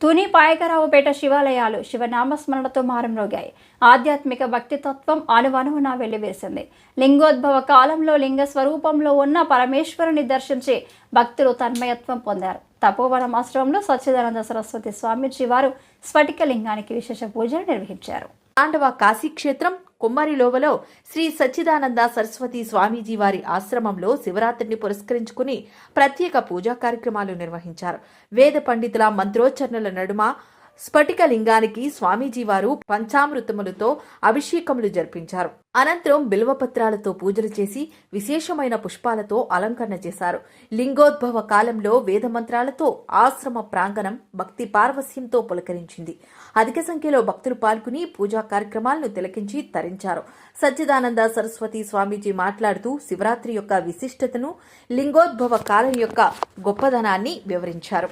తుని పాయకరావుపేట శివాలయాలు శివనామస్మరణతో మారుమ్రోగాయి. ఆధ్యాత్మిక భక్తితత్వం అణువణువున వెల్లివిరిసింది. లింగోద్భవ కాలంలో లింగ స్వరూపంలో ఉన్న పరమేశ్వరుని దర్శించి భక్తులు తన్మయత్వం పొందారు. తపోవనం ఆశ్రమంలో సచ్చిదానంద సరస్వతి స్వామీజీ వారు స్ఫటిక లింగానికి విశేష పూజలు నిర్వహించారు. తాండవ కాశీక్షేత్రం కుమ్మరిలోవలో శ్రీ సచ్చిదానంద సరస్వతి స్వామీజీ వారి ఆశ్రమంలో శివరాత్రిని పురస్కరించుకుని ప్రత్యేక పూజా కార్యక్రమాలు నిర్వహించారు. వేద పండితుల మంత్రోచ్చరణల నడుమ స్ఫటిక లింగానికి స్వామీజీ వారు పంచామృతములతో అభిషేకములు జరిపించారు. అనంతరం బిల్వపత్రాలతో పూజలు చేసి విశేషమైన పుష్పాలతో అలంకరణ చేశారు. లింగోద్భవ కాలంలో వేద మంత్రాలతో ఆశ్రమ ప్రాంగణం భక్తి పార్వస్యంతో పులకరించింది. అధిక సంఖ్యలో భక్తులు పాల్గొని పూజా కార్యక్రమాలను తిలకించి తరించారు. సచ్చిదానంద సరస్వతి స్వామీజీ మాట్లాడుతూ శివరాత్రి యొక్క విశిష్టతను, లింగోద్భవ కాలం యొక్క గొప్పదనాన్ని వివరించారు.